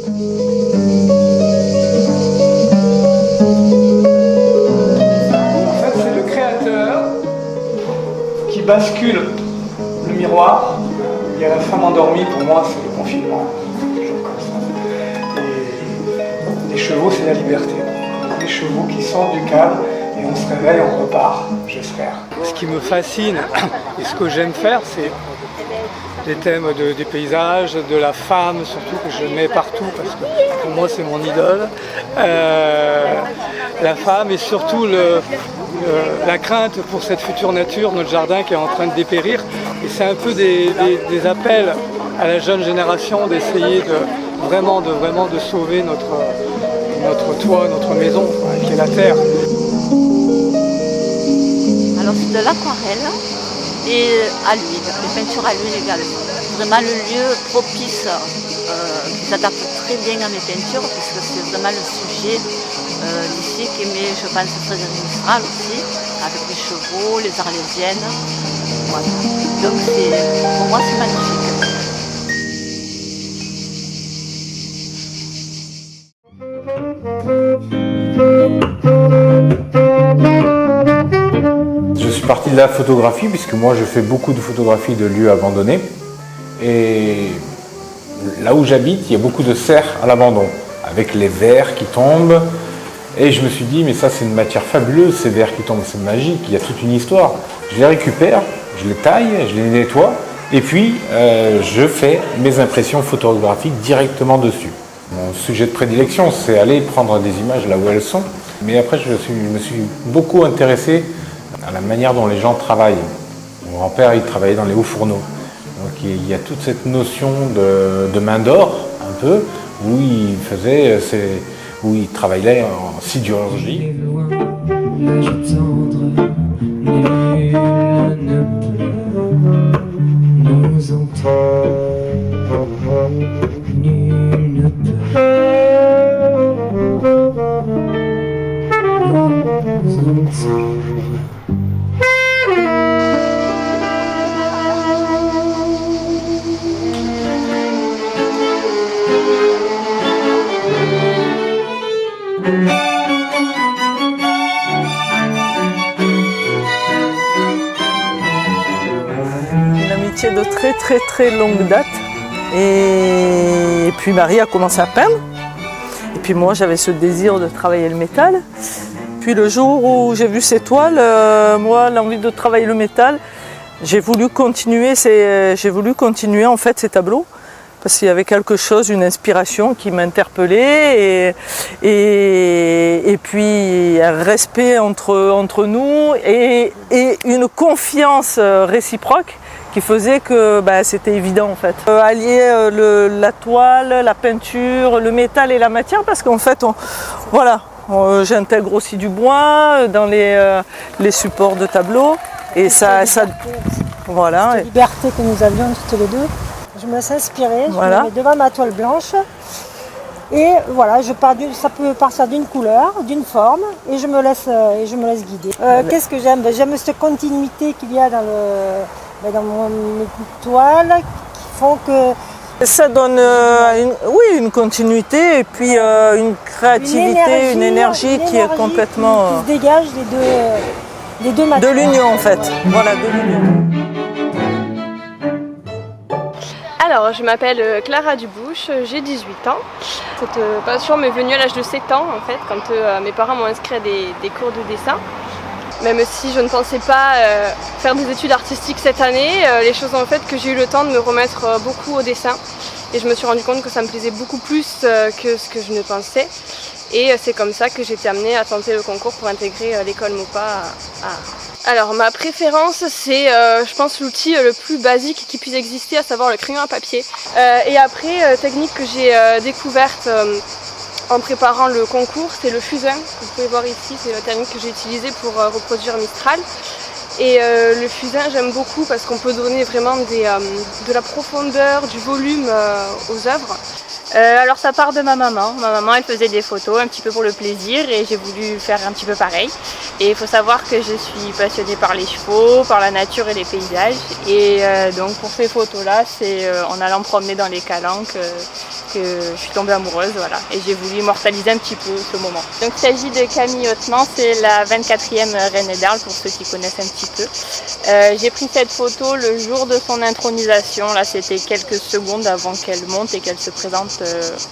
En fait, c'est le créateur qui bascule le miroir. Il y a la femme endormie, pour moi, c'est le confinement. Toujours comme ça. Et les chevaux, c'est la liberté. Les chevaux qui sortent du cadre et on se réveille, on repart, j'espère. Ce qui me fascine et ce que j'aime faire, c'est les thèmes des paysages, de la femme surtout, que je mets partout parce que pour moi c'est mon idole. La femme et surtout la crainte pour cette future nature, notre jardin qui est en train de dépérir. Et c'est un peu des appels à la jeune génération d'essayer de vraiment de sauver notre toit, notre maison, qui est la terre. Alors c'est de l'aquarelle et à l'huile, les peintures à l'huile également. Vraiment le lieu propice qui s'adapte très bien à mes peintures puisque c'est vraiment le sujet d'ici qu'aimait, je pense, Frédéric Mistral aussi, avec les chevaux, les arlésiennes. Voilà. Donc pour moi c'est magnifique. Je suis parti de la photographie puisque moi je fais beaucoup de photographies de lieux abandonnés et là où j'habite il y a beaucoup de serres à l'abandon avec les vers qui tombent et je me suis dit mais ça c'est une matière fabuleuse, ces vers qui tombent, c'est magique, il y a toute une histoire. Je les récupère, je les taille, je les nettoie et puis je fais mes impressions photographiques directement dessus. Mon sujet de prédilection c'est aller prendre des images là où elles sont, mais après je me suis beaucoup intéressé à la manière dont les gens travaillent. Mon grand-père, il travaillait dans les hauts fourneaux. Donc il y a toute cette notion de main d'or, un peu, où il travaillait en sidérurgie. Une amitié de très longue date. Et puis Marie a commencé à peindre. Et puis moi j'avais ce désir de travailler le métal. Puis le jour où j'ai vu ces toiles, moi l'envie de travailler le métal, j'ai voulu continuer en fait ces tableaux. Parce qu'il y avait quelque chose, une inspiration qui m'interpellait et puis un respect entre nous et une confiance réciproque qui faisait que c'était évident en fait. Allier la toile, la peinture, le métal et la matière parce qu'en fait, j'intègre aussi du bois dans les supports de tableaux et ça voilà. Cette liberté que nous avions toutes les deux. Je me suis inspirée, je me mets devant ma toile blanche et voilà, ça peut partir d'une couleur, d'une forme et je me laisse guider. Qu'est-ce que j'aime? J'aime cette continuité qu'il y a dans mes toiles qui font que... Ça donne une continuité et puis une créativité, une énergie qui est complètement... qui se dégage les deux matières. De l'union en fait, voilà, de l'union. Alors, je m'appelle Clara Dubouche, j'ai 18 ans. Cette passion m'est venue à l'âge de 7 ans, en fait, quand mes parents m'ont inscrit à des cours de dessin. Même si je ne pensais pas faire des études artistiques cette année, les choses ont fait que j'ai eu le temps de me remettre beaucoup au dessin. Et je me suis rendu compte que ça me plaisait beaucoup plus que ce que je ne pensais. Et c'est comme ça que j'ai été amenée à tenter le concours pour intégrer l'école MOPA à Alors ma préférence c'est je pense l'outil le plus basique qui puisse exister, à savoir le crayon à papier. Et après technique que j'ai découverte en préparant le concours, c'est le fusain que vous pouvez voir ici, c'est la technique que j'ai utilisée pour reproduire Mistral. Et le fusain j'aime beaucoup parce qu'on peut donner vraiment de la profondeur, du volume aux œuvres. Alors ça part de ma maman. Ma maman elle faisait des photos un petit peu pour le plaisir et j'ai voulu faire un petit peu pareil. Et il faut savoir que je suis passionnée par les chevaux, par la nature et les paysages. Et donc pour ces photos là, c'est en allant promener dans les calanques que je suis tombée amoureuse, voilà. Et j'ai voulu immortaliser un petit peu ce moment. Donc il s'agit de Camille Hautement, c'est la 24e reine d'Arles pour ceux qui connaissent un petit peu. J'ai pris cette photo le jour de son intronisation, là c'était quelques secondes avant qu'elle monte et qu'elle se présente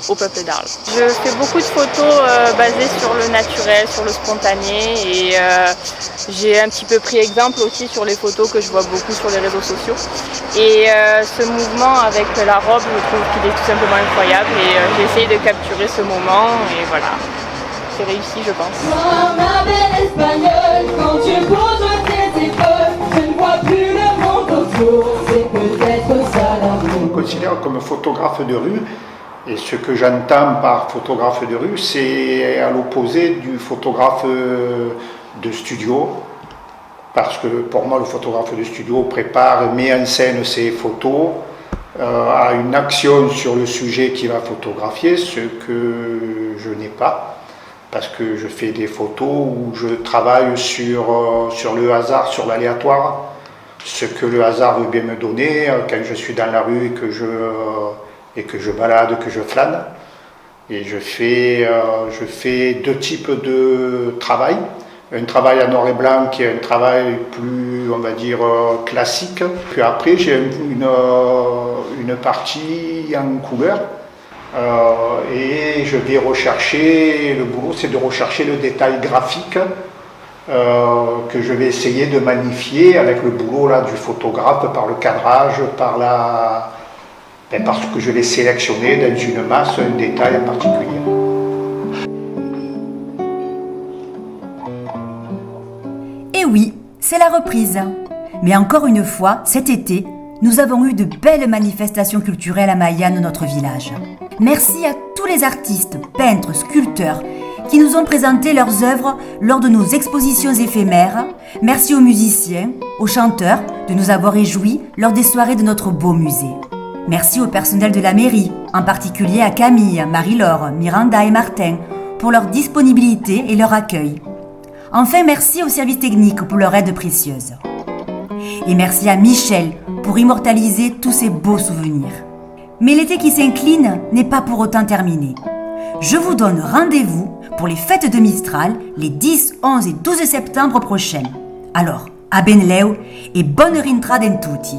au peuple d'Arles. Je fais beaucoup de photos basées sur le naturel, sur le spontané et j'ai un petit peu pris exemple aussi sur les photos que je vois beaucoup sur les réseaux sociaux. Et ce mouvement avec la robe, je trouve qu'il est tout simplement incroyable et j'ai essayé de capturer ce moment et voilà, c'est réussi je pense. Moi, ma belle espagnole, quand tu bouges tes épaules, je ne vois plus le monde autour, c'est peut-être ça l'amour. Je me considère comme photographe de rue et ce que j'entends par photographe de rue, c'est à l'opposé du photographe de studio. Parce que pour moi, le photographe de studio prépare, met en scène ses photos, a une action sur le sujet qu'il va photographier, ce que je n'ai pas. Parce que je fais des photos où je travaille sur le hasard, sur l'aléatoire, ce que le hasard veut bien me donner quand je suis dans la rue et que je balade, que je flâne. Et je fais deux types de travail. Un travail en noir et blanc qui est un travail plus, on va dire, classique. Puis après, j'ai une partie en couleur. Et je vais rechercher, le boulot c'est de rechercher le détail graphique que je vais essayer de magnifier avec le boulot là, du photographe, par le cadrage, parce que je vais sélectionner dans une masse un détail en particulier. Et oui, c'est la reprise. Mais encore une fois, cet été, nous avons eu de belles manifestations culturelles à Mayenne, notre village. Merci à tous les artistes, peintres, sculpteurs qui nous ont présenté leurs œuvres lors de nos expositions éphémères. Merci aux musiciens, aux chanteurs de nous avoir réjouis lors des soirées de notre beau musée. Merci au personnel de la mairie, en particulier à Camille, Marie-Laure, Miranda et Martin, pour leur disponibilité et leur accueil. Enfin, merci aux services techniques pour leur aide précieuse. Et merci à Michel pour immortaliser tous ces beaux souvenirs. Mais l'été qui s'incline n'est pas pour autant terminé. Je vous donne rendez-vous pour les fêtes de Mistral les 10, 11 et 12 septembre prochains. Alors, a benleu et bonne rintrada in tutti.